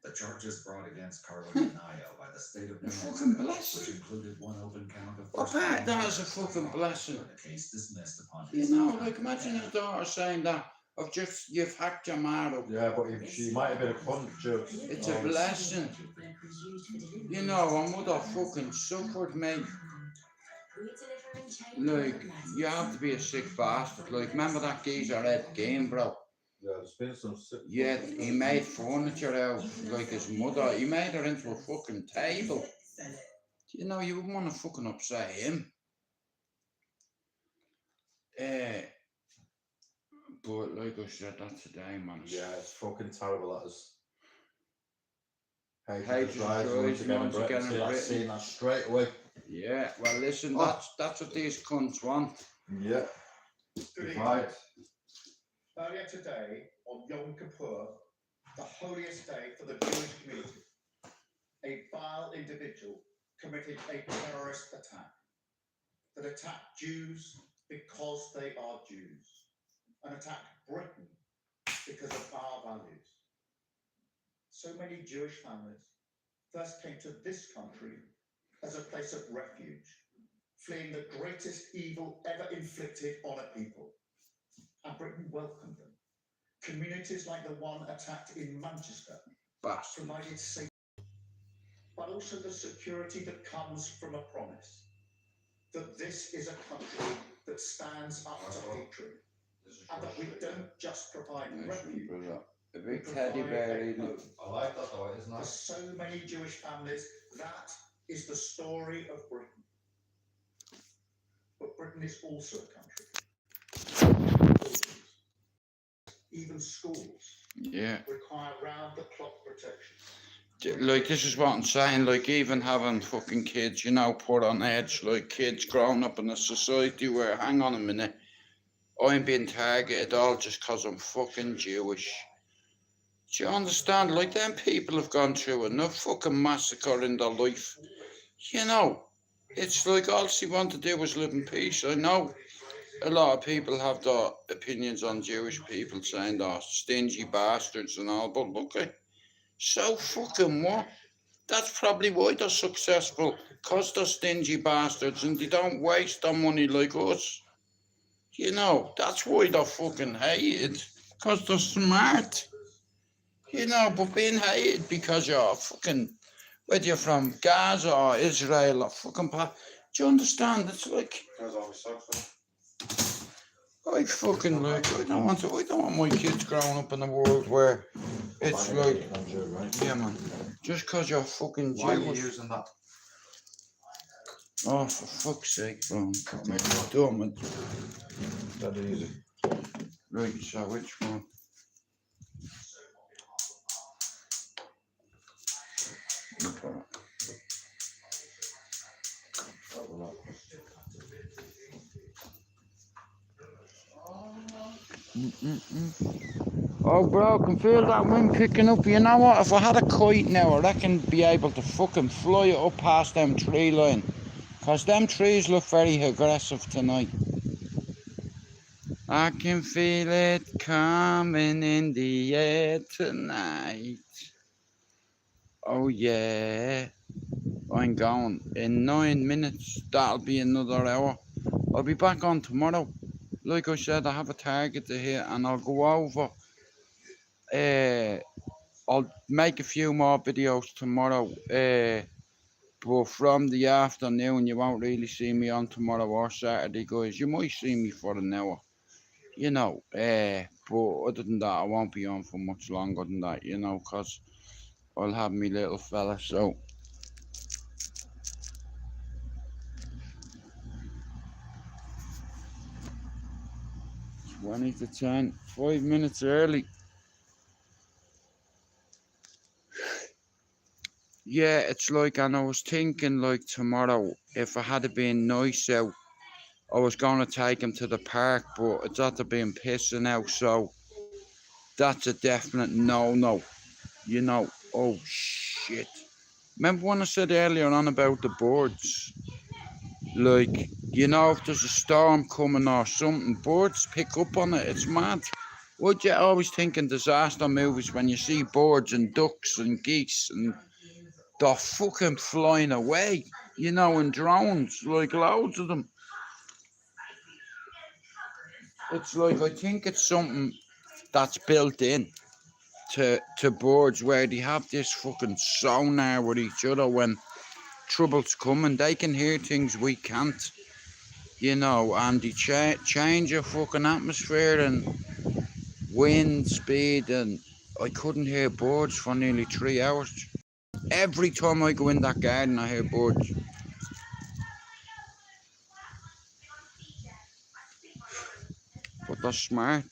The charges brought against Carlin and Nayo by the state of New Fucking Mexico, blessing. which included one open count of What part that is a fucking blessing. The case dismissed upon You his know, like, imagine his daughter saying that, you've hacked your man up. Yeah, but she might have been a cunt, Jokes. It's a blessing. You know, I would have fucking suffered, mate. Like, you have to be a sick bastard. Like, remember that geezer at game, bro? Yeah, there's been some sick. Yeah, he made furniture out, like his mother. He made her into a fucking table. You know, you wouldn't want to fucking upset him. But like I said, that today, man. Yeah, it's fucking terrible, that is. Hatred destroys, once again in I've seen that straight away. Yeah, well listen, that's what these cunts want. Yeah. Right. Earlier today, on Yom Kippur, the holiest day for the Jewish community, a vile individual committed a terrorist attack that attacked Jews because they are Jews, and attacked Britain because of our values. So many Jewish families first came to this country as a place of refuge, fleeing the greatest evil ever inflicted on a people. And Britain welcomed them. Communities like the one attacked in Manchester provided safety, but also the security that comes from a promise that this is a country that stands up to hatred, and that we don't just provide refuge. A big teddy bear eating. I like that though, isn't it? For so many Jewish families, that is the story of Britain. But Britain is also a country. Even schools require round-the-clock protection. Like, this is what I'm saying, like, even having fucking kids, you know, put on edge, like, kids growing up in a society where, hang on a minute, I'm being targeted all just because I'm fucking Jewish. Do you understand? Like, them people have gone through enough fucking massacre in their life. You know, it's like all she wanted to do was live in peace. I know a lot of people have their opinions on Jewish people, saying they're stingy bastards and all, but look, so fucking what? That's probably why they're successful, because they're stingy bastards and they don't waste their money like us. You know, that's why they're fucking hated, because they're smart. You know, but being hated because you're fucking, whether you're from Gaza or Israel or fucking do you understand? It's like, I fucking like, I don't want my kids growing up in a world where it's like, yeah man, just cause you're fucking Jewish. Why are you using that? Oh, for fuck's sake, bro. Dumb. That easy. Right, so which one? Oh, bro, I can feel that wind picking up. You know what? If I had a kite now, I reckon I'd be able to fucking fly it up past them tree line. Because them trees look very aggressive tonight. I can feel it coming in the air tonight. Oh, yeah. I'm going. In 9 minutes, that'll be another hour. I'll be back on tomorrow. Like I said, I have a target to hit and I'll go over. I'll make a few more videos tomorrow. But from the afternoon, you won't really see me on tomorrow or Saturday, guys. You might see me for an hour. You know, but other than that, I won't be on for much longer than that, you know, because I'll have me little fella, so. 20 to 10, 5 minutes early. Yeah, it's like, and I was thinking, like, tomorrow, if I had been nice out, I was going to take him to the park, but it's after being pissing out, so that's a definite no-no, you know. Oh, shit. Remember when I said earlier on about the birds? Like, you know, if there's a storm coming or something, birds pick up on it. It's mad. What you always think in disaster movies when you see birds and ducks and geese and they're fucking flying away, you know, in drones, like loads of them. It's like, I think it's something that's built in to birds where they have this fucking sonar with each other when trouble's coming. They can hear things we can't. You know, and they change your fucking atmosphere and wind speed, and I couldn't hear birds for nearly 3 hours. Every time I go in that garden, I hear birds. But they're smart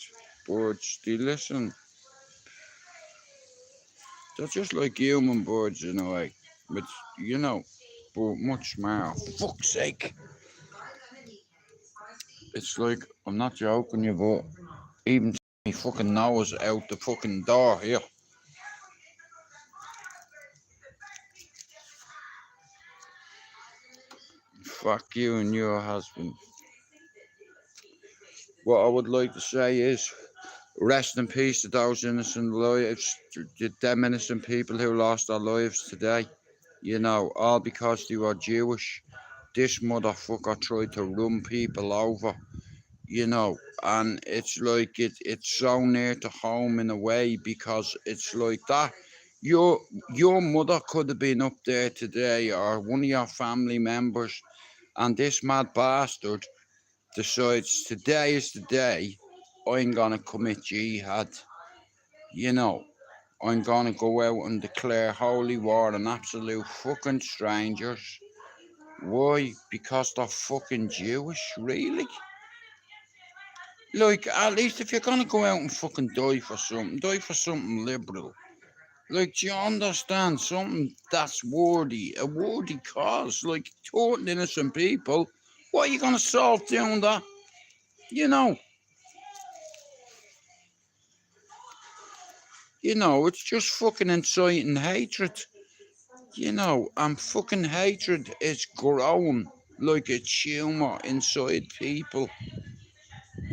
birds. They listen. They're just like human birds in a way, but you know, but much smarter. Fuck's sake! It's like, I'm not joking you, but even me fucking nose out the fucking door here. Fuck you and your husband. What I would like to say is, rest in peace to those innocent lives, them innocent people who lost their lives today. You know, all because they were Jewish. This motherfucker tried to run people over. You know, and it's like it's so near to home in a way, because it's like that. Your mother could have been up there today, or one of your family members, and this mad bastard decides today is the day I'm gonna commit jihad. You know, I'm gonna go out and declare holy war on absolute fucking strangers. Why? Because they're fucking Jewish, really? Like, at least if you're gonna go out and fucking die for something liberal. Like, do you understand? Something that's worthy, a worthy cause, like torturing innocent people. What are you gonna solve doing that? You know, You know, it's just fucking inciting hatred. You know, and fucking hatred is growing like a tumour inside people.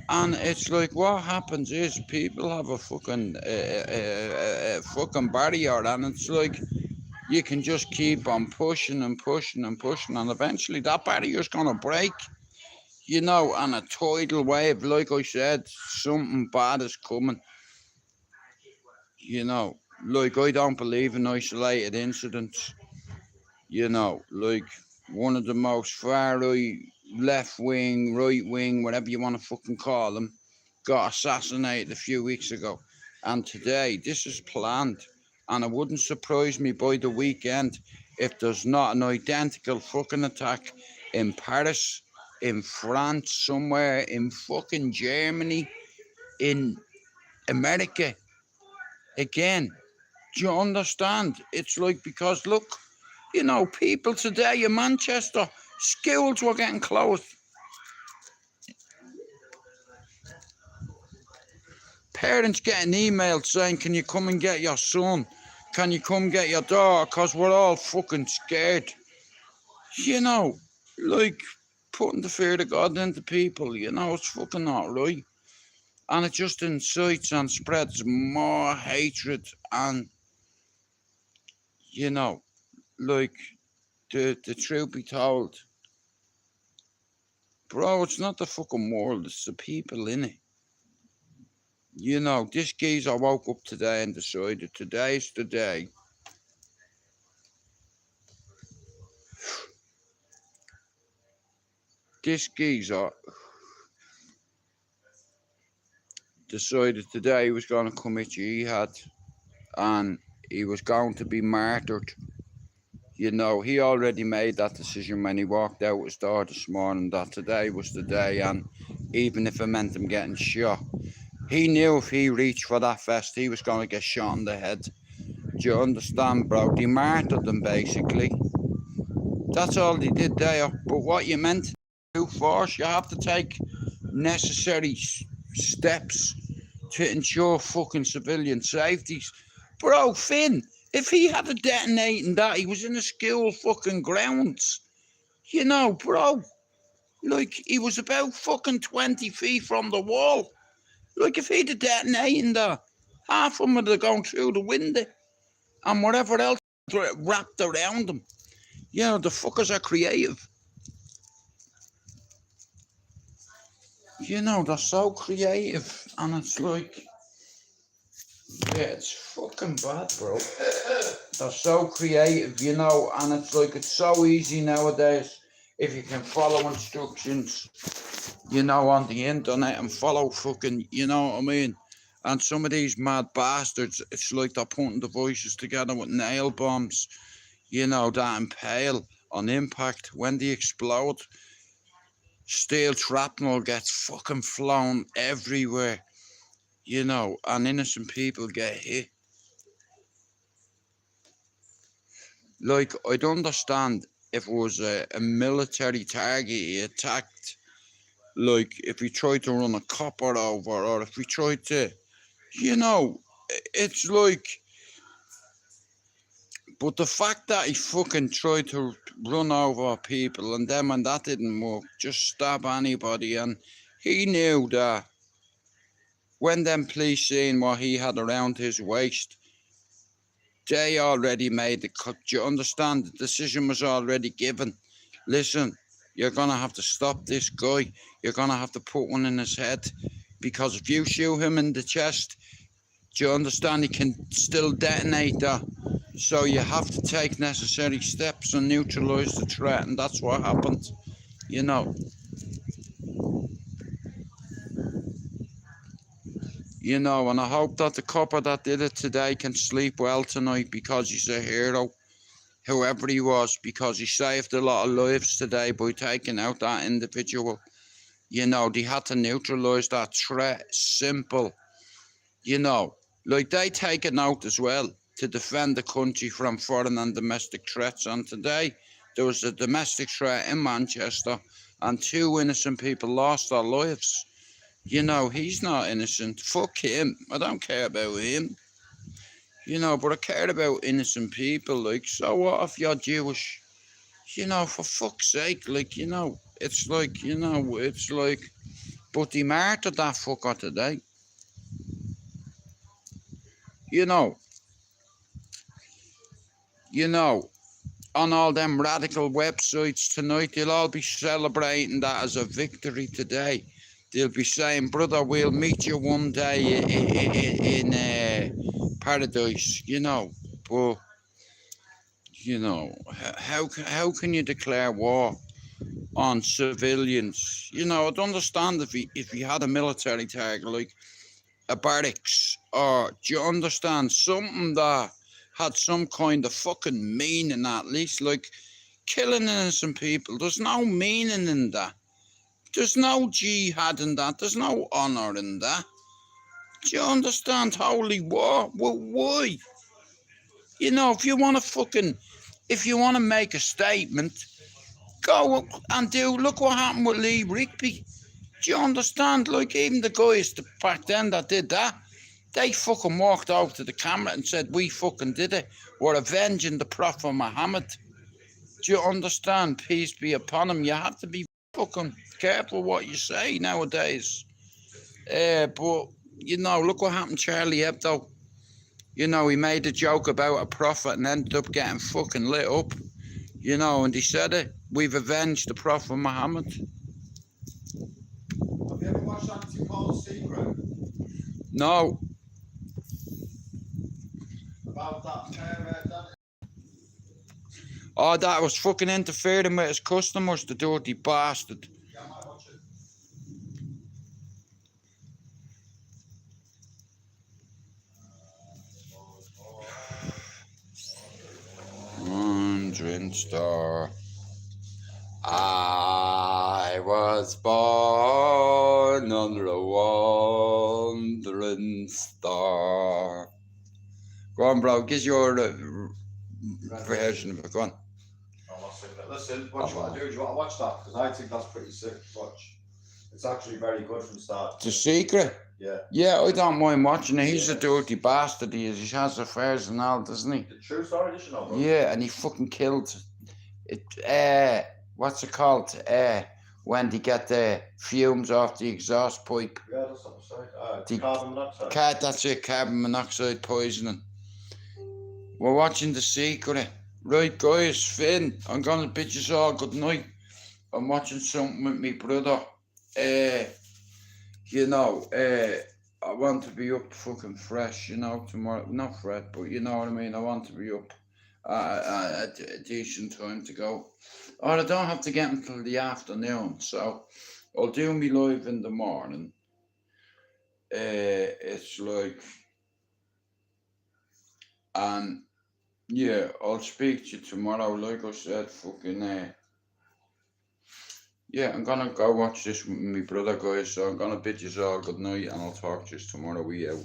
And it's like what happens is people have a fucking barrier, and it's like you can just keep on pushing and pushing and pushing, and eventually that barrier's gonna break. You know, and a tidal wave, like I said, something bad is coming. You know, like I don't believe in isolated incidents. You know, like one of the most far right, left wing, right wing, whatever you want to fucking call them, got assassinated a few weeks ago. And today, this is planned. And it wouldn't surprise me by the weekend if there's not an identical fucking attack in Paris, in France, somewhere, in fucking Germany, in America. Again, do you understand? It's like, because look, you know, people today in Manchester, schools were getting closed. Parents getting emails saying, can you come and get your son? Can you come get your daughter? Because we're all fucking scared. You know, like putting the fear of God into people, you know, it's fucking not right. And it just incites and spreads more hatred. And, you know, like the truth be told, bro, it's not the fucking world, it's the people in it. You know, this geezer woke up today and decided today's the day. This geezer decided today he was going to commit jihad and he was going to be martyred. You know, he already made that decision when he walked out his door this morning that today was the day, and even if it meant him getting shot, he knew if he reached for that vest, he was going to get shot in the head. Do you understand, bro? They martyred him, basically. That's all they did there. But what you meant to do first, you have to take necessary steps to ensure fucking civilian safety. Bro, Finn, if he had a detonating that, he was in the school fucking grounds. You know, bro, like, he was about fucking 20 feet from the wall. Like, if he'd have detonated that, half of them would have gone through the window and whatever else wrapped around them. You know, the fuckers are creative. You know, they're so creative, and it's like, yeah, it's fucking bad, bro. They're so creative, you know, and it's like, it's so easy nowadays if you can follow instructions, you know, on the internet and follow fucking, you know what I mean? And some of these mad bastards, it's like they're putting devices together with nail bombs, you know, that impale on impact. When they explode, steel shrapnel gets fucking flown everywhere, you know, and innocent people get hit. Like, I'd understand if it was a military target he attacked, like if he tried to run a copper over, or if he tried to, you know, it's like, but the fact that he fucking tried to run over people, and then when that didn't work, just stab anybody, and he knew that when them police seen what he had around his waist, they already made the cut. Do you understand? The decision was already given. Listen, you're going to have to stop this guy. You're going to have to put one in his head. Because if you shoot him in the chest, do you understand? He can still detonate that. So you have to take necessary steps and neutralise the threat. And that's what happened, you know. You know, and I hope that the copper that did it today can sleep well tonight, because he's a hero, whoever he was, because he saved a lot of lives today by taking out that individual. You know, they had to neutralise that threat. Simple. You know, like, they take a note as well to defend the country from foreign and domestic threats. And today, there was a domestic threat in Manchester, and 2 innocent people lost their lives. You know, he's not innocent. Fuck him. I don't care about him. You know, but I care about innocent people. Like, so what if you're Jewish? You know, for fuck's sake, like, you know, it's like, you know, it's like, but he martyred that fucker today. You know, on all them radical websites tonight, they'll all be celebrating that as a victory today. They'll be saying, brother, we'll meet you one day in paradise, you know. But, you know, how can you declare war on civilians? You know, I'd understand if he had a military target, like a barracks, or do you understand, something that had some kind of fucking meaning at least, like killing innocent people. There's no meaning in that. There's no jihad in that. There's no honour in that. Do you understand? Holy war. Well, why? You know, if you want to make a statement, go and look what happened with Lee Rigby. Do you understand? Like, even the guys back then that did that, they fucking walked over to the camera and said, we fucking did it. We're avenging the Prophet Muhammad. Do you understand? Peace be upon him. You have to be fucking careful what you say nowadays. But, you know, look what happened to Charlie Hebdo. You know, he made a joke about a prophet and ended up getting fucking lit up. You know, and he said it. We've avenged the Prophet Muhammad. Have you ever watched Anti-Paul's Secret? No. About that, Oh, that was fucking interfering with his customers, the dirty bastard. yeah, I might watch it. Wandering star, I was born under a wandering star. Go on, bro, give your version of it. Go on. I'm not singing it. Listen, what do you want to do? Do you want to watch that? Because I think that's pretty sick to watch. It's actually very good from start. The Secret? Yeah. Yeah, I don't mind watching it. He's a dirty bastard, he is. He has affairs and all, doesn't he? The true story, did you know, bro? Yeah, and he fucking killed it. What's it called? When they get the fumes off the exhaust pipe. Yeah, that's what I'm saying. Carbon monoxide. That's it, carbon monoxide poisoning. We're watching The Secret. Right, guys, Finn, I'm gonna bid you all good night. I'm watching something with my brother. You know, I want to be up fucking fresh, you know, tomorrow. Not fresh, but you know what I mean. I want to be up at a decent time to go. Or I don't have to get until the afternoon, so I'll do me live in the morning. It's like, and yeah, I'll speak to you tomorrow. Like I said, fucking yeah, I'm gonna go watch this with my brother, guys. So I'm gonna bid you all good night, and I'll talk to you tomorrow. We out.